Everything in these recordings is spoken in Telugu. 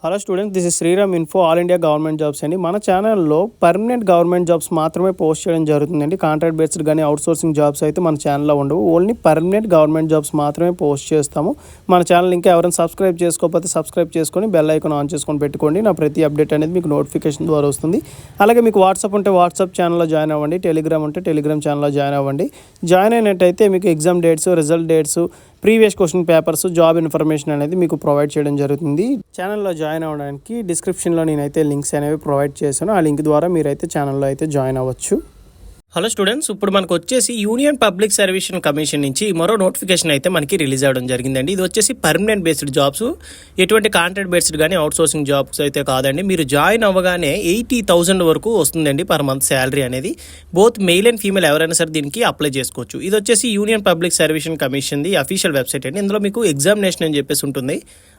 Hello students, this is Sriram info all India government jobs అండి. మన ఛానల్లో పర్మనెంట్ గవర్నమెంట్ జాబ్స్ మాత్రమే పోస్ట్ చేయడం జరుగుతుందండి. కాంట్రాక్ట్ బేస్డ్ కానీ అవుట్సోర్సింగ్ జాబ్స్ అయితే మన ఛానల్లో ఉండవు. ఓన్లీ పర్మనెంట్ గవర్నమెంట్ జాబ్స్ మాత్రమే పోస్ట్ చేస్తాము. మన ఛానల్ ఇంకా ఎవరైనా సబ్స్క్రైబ్ చేసుకోకపోతే సబ్స్క్రైబ్ చేసుకొని బెల్ ఐకాన్ ఆన్ చేసుకొని పెట్టుకోండి. నా ప్రతి అప్డేట్ అనేది మీకు నోటిఫికేషన్ ద్వారా వస్తుంది. అలాగే మీకు వాట్సాప్ ఉంటే వాట్సాప్ ఛానల్లో జాయిన్ అవ్వండి, టెలిగ్రామ్ ఉంటే టెలిగ్రామ్ ఛానల్లో జాయిన్ అవ్వండి. జాయిన్ అయినట్టయితే మీకు exam dates, result dates, previous question papers, job information అనేది మీకు ప్రొవైడ్ చేయడం జరుగుతుంది. ఛానల్లో జాయిన్ అవ్వడానికి డిస్క్రిప్షన్లో నేనైతే లింక్స్ అనేవి ప్రొవైడ్ చేశాను. ఆ లింక్ ద్వారా మీరైతే ఛానల్లో అయితే జాయిన్ అవ్వచ్చు. హలో స్టూడెంట్స్, ఇప్పుడు మనకు వచ్చేసి యూనియన్ పబ్లిక్ సర్వీస్ కమిషన్ నుంచి మరో నోటిఫికేషన్ అయితే మనకి రిలీజ్ అవ్వడం జరిగిందండి. ఇది వచ్చేసి పర్మనెంట్ బేస్డ్ జాబ్స్, ఎటువంటి కాంట్రాక్ట్ బేస్డ్ కానీ అవుట్సోర్సింగ్ జాబ్స్ అయితే కాదండి. మీరు జాయిన్ అవ్వగానే 80,000 వరకు వస్తుందండి పర్ మంత్ శాలరీ అనేది. బోత్ మెయిల్ అండ్ ఫీమేల్ ఎవరైనా సరే దీనికి అప్లై చేసుకోవచ్చు. ఇది వచ్చేసి union public service commission the official website అండి. ఇందులో మీకు ఎగ్జామినేషన్ అని చెప్పేసి ఉంటుంది.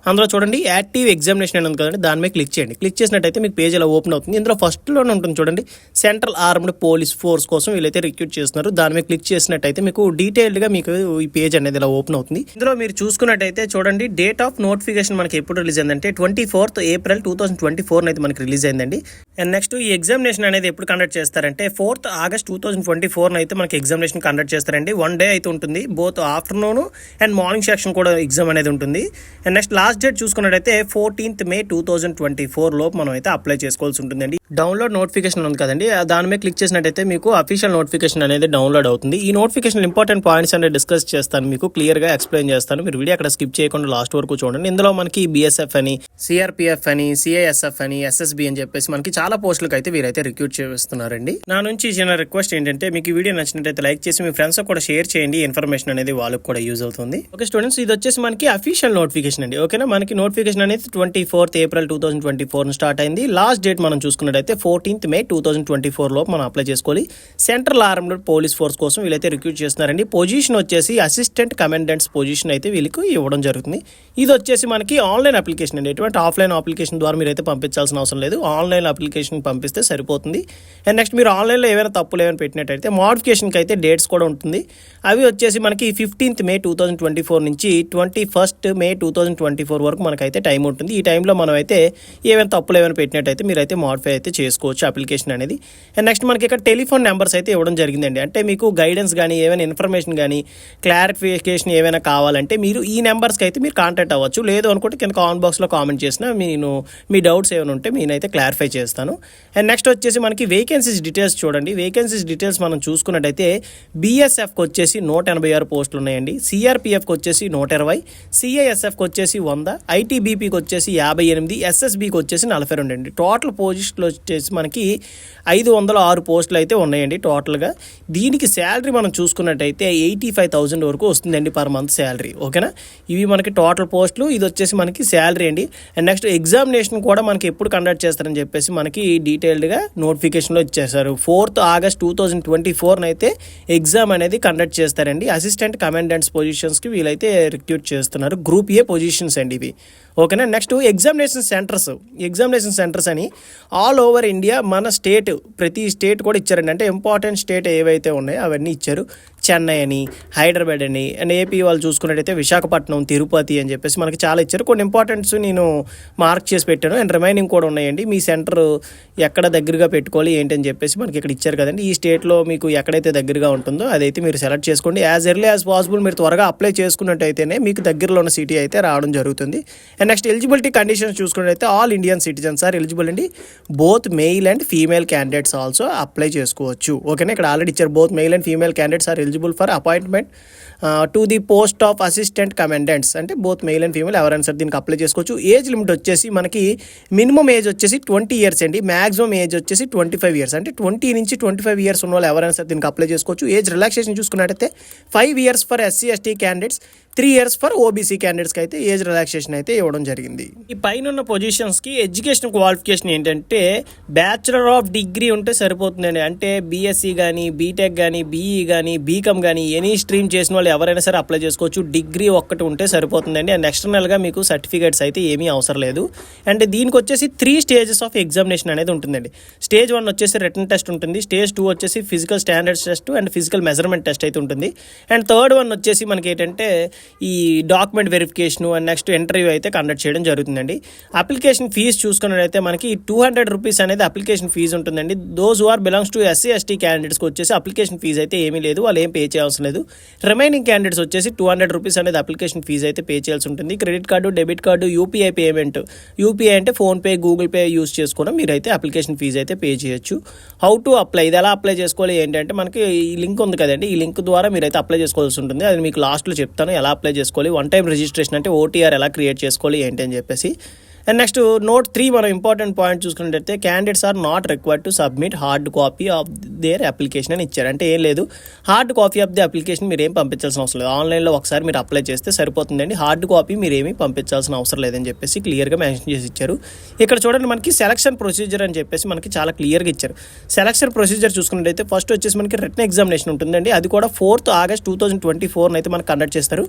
అందులో చూడండి యాక్టివ్ ఎగ్జామినేషన్ అని ఉంది కదండి, దాని మీద క్లిక్ చేయండి. క్లిక్ చేసినట్టయితే మీకు పేజ్ ఇలా ఓపెన్ అవుతుంది. ఇందులో ఫస్ట్లోనే ఉంటుంది చూడండి, సెంట్రల్ ఆర్మ్డ్ పోలీస్ ఫోర్స్ కోసం వీళ్ళైతే రిక్రూట్ చేస్తున్నారు. దాని మీద క్లిక్ చేసినట్టయితే మీకు డీటెయిల్డ్గా మీకు ఈ పేజ్ అనేది ఇలా ఓపెన్ అవుతుంది. ఇందులో మీరు చూసుకున్నట్టయితే చూడండి, డేట్ ఆఫ్ నోటిఫికేషన్ మనకి ఎప్పుడు రిలీజ్ అయిందంటే 24th April 2024 అయితే మనకి రిలీజ్ అయిందండి. అండ్ నెక్స్ట్ ఈ ఎగ్జామినేషన్ అనేది ఎప్పుడు కండక్ట్ చేస్తారంటే 4th August 2024 అయితే మనకి ఎగ్జామినేషన్ కండక్ట్ చేస్తారండి. 1 day అయితే ఉంటుంది. Both afternoon and morning section కూడా ఎగ్జామ్ అనేది ఉంటుంది. అండ్ నెక్స్ట్ లాస్ట్ డేట్ చూసుకున్నట్టయితే 14th May 2024 లోపు మనం అయితే అప్లై చేసుకోవాల్సి ఉంటుందండి. డౌన్లోడ్ నోటిఫికేషన్ ఉంది కదండి, దాని మీద క్లిక్ చేసినట్టయితే మీకు అఫీషియల్ నోటిఫికేషన్ అనేది డౌన్లోడ్ అవుతుంది. ఈ నోటిఫికేషన్ ఇంపార్టెంట్ పాయింట్స్ అనేది డిస్కస్ చేస్తాను, మీకు క్లియర్గా ఎక్స్ప్లెయిన్ చేస్తాను. మీరు వీడియో అక్కడ స్కిప్ చేయకుండా లాస్ట్ వరకు చూడండి. ఇందులో మనకి BSF అని, CRPF అని, CISF అని, SSB అని చెప్పేసి మనకి చాలా పోస్టులకు అయితే వీరైతే రిక్రూట్ చేస్తున్నారండి. నా నుంచి చిన్న రిక్వెస్ట్ ఏంటంటే, మీకు ఈ వీడియో నచ్చినట్టయితే లైక్ చేసి మీ ఫ్రెండ్స్ కూడా షేర్ చేయండి. ఇన్ఫర్మేషన్ అనేది వాళ్ళకి కూడా యూజ్ అవుతుంది. ఓకే స్టూడెంట్స్, ఇది వచ్చేసి మనకి అఫీషియల్ నోటిఫికేషన్ అండి. ఓకేనా, మనకి నోటిఫికేషన్ అనేది 24th April 2024 స్టార్ట్ అయింది. లాస్ట్ డేట్ మనం చూసుకున్నట్టయితే 14th May 2024 లోపు మనం అప్లై చేసుకోవాలి. సెంట్రల్ ఆర్మ్డ్ పోలీస్ ఫోర్స్ కోసం వీళ్ళైతే రిక్రూట్ చేస్తున్నారండి. పొజిషన్ వచ్చేసి అసిస్టెంట్ కమాండెంట్స్ పొజిషన్ అయితే వీళ్ళకి ఇవ్వడం జరుగుతుంది. ఇది వచ్చేసి మనకి ఆన్లైన్ అప్లికేషన్ అండి. ఎటువంటి ఆఫ్లైన్ అప్లికేషన్ ద్వారా మీరు అయితే పంపించాల్సిన అవసరం లేదు. ఆన్లైన్ అప్లికేషన్ పంపిస్తే సరిపోతుంది. అండ్ నెక్స్ట్ మీరు ఆన్లైన్లో ఏమైనా తప్పులు ఏమైనా పెట్టినట్టయితే మోడిఫికేషన్కి అయితే డేట్స్ కూడా ఉంటుంది. అవి వచ్చేసి మనకి 15th May 2024 నుంచి 21st May 2024 వరకు మనకైతే టైం ఉంటుంది. ఈ టైంలో మనం అయితే ఏమైనా తప్పులు ఏమైనా పెట్టినట్టయితే మీరైతే మోడిఫై అయితే చేసుకోవచ్చు అప్లికేషన్ అనేది. అండ్ నెక్స్ట్ మనకి ఇక్కడ టెలిఫోన్ నెంబర్స్ అయితే ఇవ్వడం జరిగిందండి. అంటే మీకు గైడెన్స్ కానీ ఏమైనా ఇన్ఫర్మేషన్ కానీ క్లారిఫికేషన్ ఏమైనా కావాలంటే మీరు ఈ నెంబర్స్కి అయితే మీరు కాంటాక్ట్ అవ్వచ్చు. లేదు అనుకుంటే కింద కామెంట్ బాక్స్లో కామెంట్ చేసినా నేను మీ డౌట్స్ ఏమైనా ఉంటే నేనైతే క్లారిఫై చేస్తాను. అండ్ నెక్స్ట్ వచ్చేసి మనకి వేకెన్సీస్ డీటెయిల్స్ చూడండి. వేకెన్సీస్ డీటెయిల్స్ మనం చూసుకున్నట్టయితే BSFకి వచ్చేసి 186 పోస్టులు ఉన్నాయండి. CRPFకి వచ్చేసి 120, CISFకి వచ్చేసి 100, ITBPకి వచ్చేసి 58, SSBకి వచ్చేసి 42 అండి. టోటల్ పోస్టులు వచ్చేసి మనకి 506 పోస్టులు అయితే ఉన్నాయండి టోటల్గా. దీనికి శాలరీ మనం చూసుకున్నట్టయితే 85,000 వరకు వస్తుందండి పర్ మంత్ శాలరీ. ఓకేనా, ఇవి మనకి టోటల్ పోస్టులు. ఇది వచ్చేసి మనకి శాలరీ అండి. అండ్ నెక్స్ట్ ఎగ్జామినేషన్ కూడా మనకి ఎప్పుడు కండక్ట్ చేస్తారని చెప్పేసి మనకి డీటెయిల్డ్గా నోటిఫికేషన్లో ఇచ్చేసారు. 4th August 2024 అయితే ఎగ్జామ్ అనేది కండక్ట్ చేస్తారండి. అసిస్టెంట్ కమాండెంట్స్ పొజిషన్స్కి వీళ్ళైతే రిక్రూట్ చేస్తున్నారు. గ్రూప్ ఏ పొజిషన్స్ అండి ఇవి. ఓకేనా, నెక్స్ట్ ఎగ్జామినేషన్ సెంటర్స్ అని ఆల్ ఓవర్ ఇండియా మన స్టేట్ ప్రతి స్టేట్ కూడా ఇచ్చారండి. అంటే ఇంపార్టెంట్ స్టేట్ ఏవైతే ఉన్నాయో అవన్నీ ఇచ్చారు. చెన్నై అని, హైదరాబాద్ అని, అండ్ AP వాళ్ళు చూసుకున్నట్టయితే విశాఖపట్నం, తిరుపతి అని చెప్పేసి మనకి చాలా ఇచ్చారు. కొన్ని ఇంపార్టెంట్స్ నేను మార్క్ చేసి పెట్టాను. అండ్ రిమైనింగ్ కూడా ఉన్నాయండి. మీ సెంటర్ ఎక్కడ దగ్గరగా పెట్టుకోవాలి ఏంటని చెప్పేసి మనకి ఇక్కడ ఇచ్చారు కదండి. ఈ స్టేట్లో మీకు ఎక్కడైతే దగ్గరగా ఉంటుందో అదైతే మీరు సెలెక్ట్ చేసుకోండి. యాజ్ ఎర్లీ యాజ్ పాసిబుల్ మీరు త్వరగా అప్లై చేసుకున్నట్టయితేనే మీకు దగ్గరలో ఉన్న సిటీ అయితే రావడం జరుగుతుంది. అండ్ నెక్స్ట్ ఎలిజిబిలిటీ కండిషన్స్ చూసుకున్నట్టయితే all Indian citizens are eligible అండి. Both male and female candidates also apply చేసుకోవచ్చు. ఓకేనా, ఇక్కడ ఆల్రెడీ ఇచ్చారు. Both male and female candidates are eligible for appointment to the post of assistant commandants. అంటే బోత్ మెయిల్ అండ్ ఫీమేల్ ఎవరైనా సరే దీనికి అప్లై చేసుకోవచ్చు. ఏజ్ లిమిట్ వచ్చేసి మనకి మినిమం ఏజ్ వచ్చేసి 20 years అండి. మ్యాక్సిమం ఏజ్ వచ్చేసి 25 years. అంటే 20 నుంచి 25 years ఉన్న వాళ్ళు ఎవరైనా సరే దీనికి అప్లై చేసుకోవచ్చు. ఏజ్ రిలాక్సేషన్ చూసుకున్నట్టయితే 5 years for SC/ST candidates, 3 years for OBC క్యాండిడేట్స్కి అయితే ఏజ్ రిలాక్సేషన్ అయితే ఇవ్వడం జరిగింది. ఈ పైన ఉన్న పొజిషన్స్కి ఎడ్యుకేషన్ క్వాలిఫికేషన్ ఏంటంటే బ్యాచులర్ ఆఫ్ డిగ్రీ ఉంటే సరిపోతుందండి. అంటే BSc కానీ, బీటెక్ కానీ, BE కానీ, బీకామ్ కానీ ఎనీ స్ట్రీమ్ చేసిన వాళ్ళు ఎవరైనా సరే అప్లై చేసుకోవచ్చు. డిగ్రీ ఒక్కటి ఉంటే సరిపోతుందండి. అండ్ ఎక్స్టర్నల్గా మీకు సర్టిఫికేట్స్ అయితే ఏమీ అవసరం లేదు. అండ్ దీనికి వచ్చేసి 3 స్టేజెస్ ఆఫ్ ఎగ్జామినేషన్ అనేది ఉంటుందండి. స్టేజ్ 1 వచ్చేసి రిటన్ టెస్ట్ ఉంటుంది. స్టేజ్ 2 వచ్చేసి physical standards test and physical measurement test అయితే ఉంటుంది. అండ్ థర్డ్ వన్ వచ్చేసి మనకి ఏంటంటే ఈ document verification and next interview అయితే కండక్ట్ చేయడం జరుగుతుందండి. అప్లికేషన్ ఫీజు చూసుకున్నట్లయితే మనకి 200 రూపీస్ అనేది అప్లికేషన్ ఫీజు ఉంటుందండి. Those who are belongs to SC ST క్యాండిడేట్స్కి వచ్చేసి అప్లికేషన్ ఫీజు అయితే ఏమీ లేదు, వాళ్ళు ఏం పే చేయాల్సిన లేదు. రిమైనింగ్ క్యాండిడేట్స్ వచ్చేసి 200 రూపీస్ అనేది అప్లికేషన్ ఫీజు అయితే పే చేయాల్సి ఉంటుంది. Credit card, debit card, UPI payment, UPI అంటే ఫోన్పే, గూగుల్ పే యూస్ చేసుకుని మీరైతే అప్లికేషన్ ఫీజు అయితే పే చేయొచ్చు. హౌ టు అప్లై, ఇది ఎలా అప్లై చేసుకోవాలి ఏంటంటే మనకి ఈ లింక్ ఉంది కదండి, ఈ లింక్ ద్వారా మీరైతే అప్లై చేసుకోవాల్సి ఉంటుంది. అది మీకు లాస్ట్లో చెప్తాను ఎలా అప్లై చేసుకోవాలి. 1 టైం రిజిస్ట్రేషన్ అంటే OTR ఎలా క్రియేట్ చేసుకోవాలి ఏంటి అని చెప్పేసి. అండ్ నెక్స్ట్ నోట్ 3 మనం ఇంపార్టెంట్ పాయింట్ చూసుకున్నట్టయితే candidates are not required to submit hard copy of their application అని ఇచ్చారు. అంటే ఏం లేదు, hard copy of the application మీరు ఏం పంపించాల్సిన అవసరం లేదు. ఆన్లైన్లో ఒకసారి మీరు అప్లై చేస్తే సరిపోతుందండి. హార్డ్ కాపీ మీరు ఏమీ పంపించాల్సిన అవసరం లేదని చెప్పేసి క్లియర్గా మెన్షన్ చేసి ఇచ్చారు. ఇక్కడ చూడండి మనకి సెలక్షన్ ప్రొసీజర్ అని చెప్పేసి మనకి చాలా క్లియర్గా ఇచ్చారు. సెలక్షన్ ప్రొసీజర్ చూసుకున్నట్టయితే ఫస్ట్ వచ్చేసి మనకి రిటన్ ఎగ్జామినేషన్ ఉంటుందండి. అది కూడా 4th ఆగస్ట్ 2024 అయితే మనకు కండక్ట్ చేస్తారు.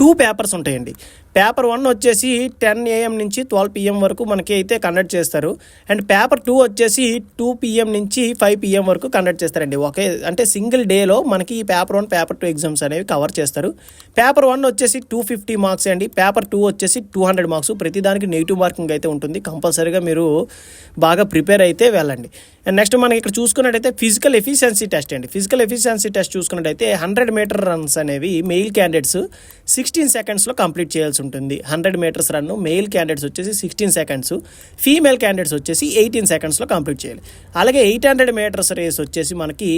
2 పేపర్స్ ఉంటాయండి. పేపర్ 1 వచ్చేసి 10 AM నుంచి 12 PM వరకు మనకి అయితే కండక్ట్ చేస్తారు. అండ్ పేపర్ 2 వచ్చేసి 2 PM నుంచి 5 PM వరకు కండక్ట్ చేస్తారండి. ఒకే అంటే సింగిల్ డేలో మనకి ఈ పేపర్ 1, పేపర్ 2 ఎగ్జామ్స్ అనేవి కవర్ చేస్తారు. పేపర్ 1 వచ్చేసి 250 మార్క్స్ అండి. పేపర్ 2 వచ్చేసి 200 మార్క్స్. ప్రతిదానికి నెగిటివ్ మార్కింగ్ అయితే ఉంటుంది. కంపల్సరీగా మీరు బాగా ప్రిపేర్ అయితే వెళ్ళండి. అండ్ నెక్స్ట్ మనకి ఇక్కడ చూసుకున్నట్టయితే ఫిజికల్ ఎఫిషియన్సీ టెస్ట్ అండి. ఫిజికల్ ఎఫిషియన్సీ టెస్ట్ చూసుకున్నట్టయితే 100 మీటర్ రన్స్ అనేవి మెయిల్ క్యాండిడేట్స్ 16 సెకండ్స్లో కంప్లీట్ చేయాల్సి ఉంటుంది. 100 మీటర్స్ రన్ మెయిల్ క్యాండిడేట్స్ వచ్చేసి 16 సెకండ్స్, ఫీమేల్ క్యాండిడేట్స్ వచ్చేసి 18 సెకండ్స్లో కంప్లీట్ చేయాలి. అలాగే 800 మీటర్స్ రేస్ వచ్చేసి మనకి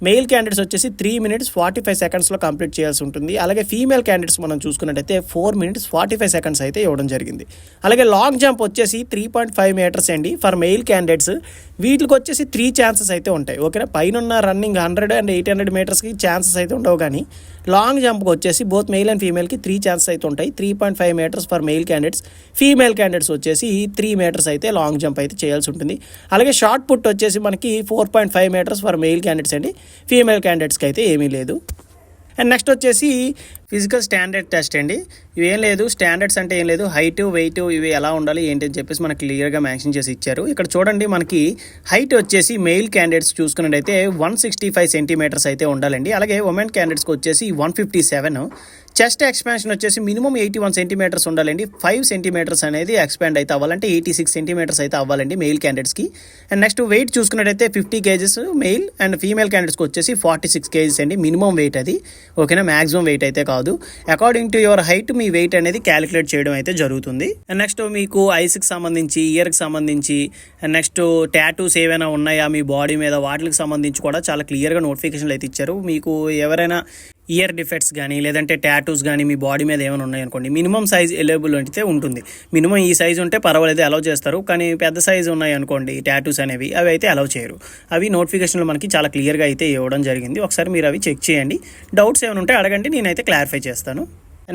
మెయిల్ క్యాండిడేట్స్ వచ్చేసి 3 minutes 45 సెకండ్స్లో కంప్లీట్ చేయాల్సి ఉంటుంది. అలాగే ఫీమేల్ క్యాండిడేట్స్ మనం చూసుకున్నట్టయితే 4 minutes 45 సెకండ్స్ అయితే ఇవ్వడం జరిగింది. అలాగే లాంగ్ జంప్ వచ్చేసి 3.5 మీటర్స్ అండి ఫర్ మెయిల్ క్యాండిడేట్స్. వీటికి వచ్చేసి 3 ఛాన్సెస్ అయితే ఉంటాయి. ఓకేనా, పైన రన్నింగ్ 100 and 800 మీటర్స్కి ఛాన్సెస్ అయితే ఉండవు, కానీ లాంగ్ జంప్కి వచ్చేసి బోత్ మెయిల్ అండ్ ఫీమేల్కి 3 ఛాన్సెస్ అయితే ఉంటాయి. 3.5 metres for male candidates, female candidates వచ్చేసి 3 మీటర్స్ అయితే లాంగ్ జంప్ అయితే చేయాల్సి ఉంటుంది. అలాగే షార్ట్ పుట్ వచ్చేసి మనకి 4.5 మీటర్స్ ఫర్ మెయిల్ క్యాండిడేట్స్ అండి. ఫీమేల్ క్యాండిడేట్స్కి అయితే ఏమీ లేదు. అండ్ నెక్స్ట్ వచ్చేసి ఫిజికల్ స్టాండర్డ్ టెస్ట్ అండి. ఇవేం లేదు, స్టాండర్డ్స్ అంటే ఏం లేదు, హైట్, వెయిట్ ఇవి ఎలా ఉండాలి ఏంటి అని చెప్పేసి మనకి క్లియర్గా మెన్షన్ చేసి ఇచ్చారు. ఇక్కడ చూడండి మనకి హైట్ వచ్చేసి మెయిల్ క్యాండిడేట్స్ చూసుకున్నట్టయితే 165 సెంటీమీటర్స్ అయితే ఉండాలండి. అలాగే ఉమెన్ క్యాండిడేట్స్కి వచ్చేసి 157. చెస్ట్ ఎక్స్పాన్షన్ వచ్చేసి మినిమం 81 సెంటీమీటర్స్ ఉండాలండి. 5 సెంటీమీటర్స్ అనేది ఎక్స్పాండ్ అయితే అవ్వాలంటే 86 సెంటీమీటర్స్ అయితే అవ్వాలండి మెయిల్ క్యాండిడేట్స్కి. అండ్ నెక్స్ట్ వెయిట్ చూసుకున్నట్టయితే 50 kgs మెయిల్ అండ్ ఫీమేల్ క్యాండిడేట్స్కి వచ్చేసి 46 kgs అండి మినిమం వెయిట్ అది. ఓకేనా, మ్యాక్సిమం వెయిట్ అయితే కాదు. అకార్డింగ్ టు యువర్ హైట్ మీ వెయిట్ అనేది క్యాలిక్యులేట్ చేయడం అయితే జరుగుతుంది. అండ్ నెక్స్ట్ మీకు ఐస్కి సంబంధించి, ఇయర్కి సంబంధించి, అండ్ నెక్స్ట్ టాటూస్ ఏవైనా ఉన్నాయా మీ బాడీ మీద, వాటికి సంబంధించి కూడా చాలా క్లియర్గా నోటిఫికేషన్లు అయితే ఇచ్చారు. మీకు ఎవరైనా ఇయర్ డిఫెక్ట్స్ కానీ లేదంటే టాటూస్ కానీ మీ బాడీ మీద ఏమైనా ఉన్నాయనుకోండి, మినిమం సైజ్ ఎలిజిబుల్ అయితే ఉంటుంది. మినిమం ఈ సైజ్ ఉంటే పర్వాలేదు, అలౌ చేస్తారు. కానీ పెద్ద సైజ్ ఉన్నాయి అనుకోండి టాటూస్ అనేవి, అవి అయితే అలౌ చేయరు. అవి నోటిఫికేషన్లో మనకి చాలా క్లియర్గా అయితే ఇవ్వడం జరిగింది. ఒకసారి మీరు అవి చెక్ చేయండి. డౌట్స్ ఏమైనా ఉంటే అడగండి, నేనైతే క్లారిఫై చేస్తాను.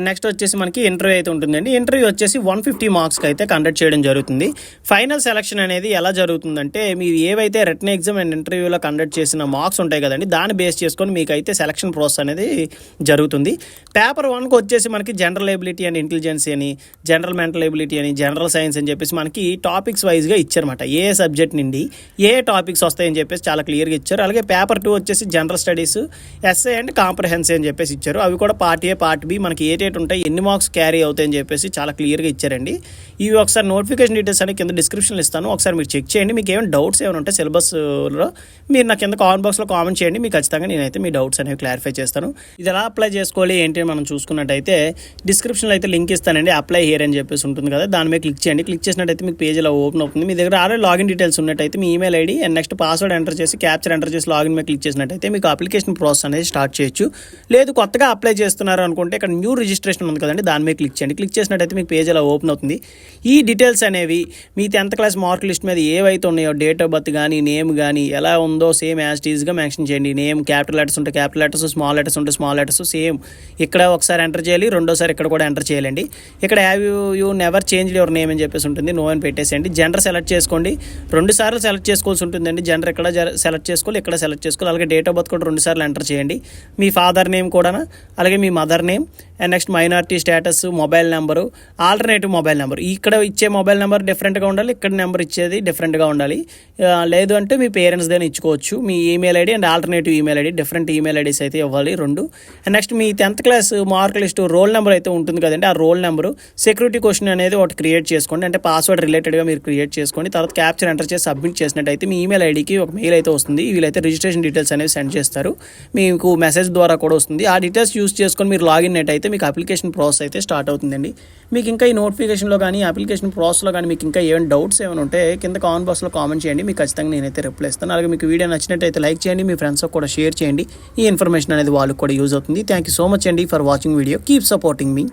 నెక్స్ట్ వచ్చేసి మనకి ఇంటర్వ్యూ అయితే ఉంటుందండి. ఇంటర్వ్యూ వచ్చేసి 150 మార్క్స్కి అయితే కండక్ట్ చేయడం జరుగుతుంది. ఫైనల్ సెలక్షన్ అనేది ఎలా జరుగుతుందంటే మీరు ఏవైతే రిటన్ ఎగ్జామ్ అండ్ ఇంటర్వ్యూలో కండక్ట్ చేసిన మార్క్స్ ఉంటాయి కదండి, దాన్ని బేస్ చేసుకొని మీకు అయితే సెలక్షన్ ప్రాసెస్ అనేది జరుగుతుంది. పేపర్ 1కి వచ్చేసి మనకి జనరల్ ఎబిలిటీ అండ్ ఇంటెలిజెన్సీ అని, జనరల్ మెంటల్ ఎబిలిటీ అని, జనరల్ సైన్స్ అని చెప్పేసి మనకి టాపిక్స్ వైజ్గా ఇచ్చారన్నమాట. ఏ సబ్జెక్ట్ నుండి ఏ టాపిక్స్ వస్తాయని చెప్పేసి చాలా క్లియర్గా ఇచ్చారు. అలాగే పేపర్ 2 వచ్చేసి general studies, SA and comprehensive అని చెప్పేసి ఇచ్చారు. అవి కూడా పార్ట్ ఏ, పార్ట్ బి మనకి ఏ ఉంటాయి, ఎన్ని మార్క్స్ క్యారీ అవుతాయని చెప్పేసి చాలా క్లియర్గా ఇచ్చారండి. ఇవి ఒకసారి నోటిఫికేషన్ డీటెయిల్స్ అని కింద డిస్క్రిప్షన్లో ఇస్తాను, ఒకసారి మీరు చెక్ చేయండి. మీకు ఏమైనా డౌట్స్ ఏమైనా ఉంటే సిలబస్లో మీరు నా కింద కామెంట్ బాక్స్లో కామెంట్ చేయండి. మీకు ఖచ్చితంగా నేనైతే మీ డౌట్స్ అనేవి క్లారిఫై చేస్తాను. ఇది ఎలా అప్లై చేసుకోవాలి ఏంటి మనం చూసుకున్నట్టయితే డిస్క్రిప్షన్లో అయితే లింక్ ఇస్తానండి. అప్లై హియర్ అని చెప్పేసి ఉంటుంది కదా, దాని మీద క్లిక్ చేయండి. క్లిక్ చేసినట్టయితే మీకు పేజ్ ఇలా ఓపెన్ అవుతుంది. మీ దగ్గర ఆల్రెడీ లాగిన్ డీటెయిల్స్ ఉన్నట్టయితే మీ email ID and next password enter చేసి క్యాప్చర్ ఎంటర్ చేసి లాగిన్ మీద క్లిక్ చేసినట్టయితే మీకు అప్లికేషన్ ప్రాసెస్ అనేది స్టార్ట్ చేయొచ్చు. లేదు కొత్తగా అప్లై చేస్తున్నారు అనుకుంటే ఇక్కడ న్యూ రిజిస్ట్రేషన్ రిజిస్ట్రేషన్ ఉంది కదండి, దాని మీద క్లిక్ చేయండి. క్లిక్ చేసినట్టయితే మీకు పేజ్ అలా ఓపెన్ అవుతుంది. ఈ డీటెయిల్స్ అనేవి మీ 10th క్లాస్ మార్క్ లిస్ట్ మీద ఏవైతే ఉన్నాయో డేట్ ఆఫ్ బర్త్ కానీ నేమ్ కానీ ఎలా ఉందో సేమ్ యాజ్ టీజ్గా మెన్షన్ చేయండి. నేమ్ క్యాపిటల్ లెటర్స్ ఉంటే క్యాపిటల్ లెటర్స్, స్మాల్ లెటర్స్ ఉంటే స్మాల్ లెటర్స్ సేమ్ ఇక్కడ ఒకసారి ఎంటర్ చేయాలి, రెండోసారి ఇక్కడ కూడా ఎంటర్ చేయాలండి. ఇక్కడ have you never change your name అని చెప్పేసి ఉంటుంది, నో అని పెట్టేసేయండి. జెండర్ సెలెక్ట్ చేసుకోండి, 2 సార్లు సెలెక్ట్ చేసుకోవాల్సి ఉంటుందండి. జెండర్ ఇక్కడ సెలెక్ట్ చేసుకోవాలి, ఇక్కడ సెలెక్ట్ చేసుకోవాలి. అలాగే డేట్ ఆఫ్ బర్త్ కూడా 2 సార్లు ఎంటర్ చేయండి. మీ ఫాదర్ నేమ్ కూడా, అలాగే మీ mother name and next minority status, mobile number, alternative mobile number. ఇక్కడ ఇచ్చే మొబైల్ నెంబర్ డిఫరెంట్గా ఉండాలి, ఇక్కడ నెంబర్ ఇచ్చేది డిఫరెంట్గా ఉండాలి. లేదు అంటే మీ పేరెంట్స్ దగ్గర ఇచ్చుకోవచ్చు. మీ email ID and alternative email ID, different email IDs అయితే ఇవ్వాలి 2. అండ్ నెక్స్ట్ మీ 10th class mark list roll number అయితే ఉంటుంది కదండి, ఆ రోల్ నెంబరు సెక్యూరిటీ క్వశ్చన్ అనేది ఒకటి క్రియేట్ చేసుకోండి, అంటే పాస్వర్డ్ రిలేటెడ్గా మీరు క్రియేట్ చేసుకోండి. తర్వాత క్యాప్చర్ ఎంటర్ చేసి సబ్మిట్ చేసినట్టయితే మీ ఈమెయిల్ ఐడికి ఒక మెయిల్ అయితే వస్తుంది. వీళ్ళైతే రిజిస్ట్రేషన్ డీటెయిల్స్ అనేవి సెండ్ చేస్తారు, మీకు మెసేజ్ ద్వారా కూడా వస్తుంది. ఆ డీటెయిల్స్ యూస్ చేసుకొని మీరు లాగిన్ అయితే మీకు అప్లికేషన్ ప్రాసెస్ అయితే స్టార్ట్ అవుతుందండి. మీకు ఇంకా ఈ నోటిఫికేషన్లో కానీ అప్లికేషన్ ప్రాసెస్లో కానీ మీకు ఇంకా ఏమైనా డౌట్స్ ఏమైనా ఉంటే కింద కామెంట్ బాక్స్లో కామెంట్ చేయండి, మీకు ఖచ్చితంగా నేనైతే రిప్లై ఇస్తాను. అలాగే మీకు వీడియో నచ్చినట్టయితే లైక్ చేయండి, మీ ఫ్రెండ్స్కి కూడా షేర్ చేయండి. ఈ ఇన్ఫర్మేషన్ అనేది వాళ్ళకి కూడా యూజ్ అవుతుంది. థ్యాంక్ యూ సో మచ్ అండి for watching video. Keep supporting me.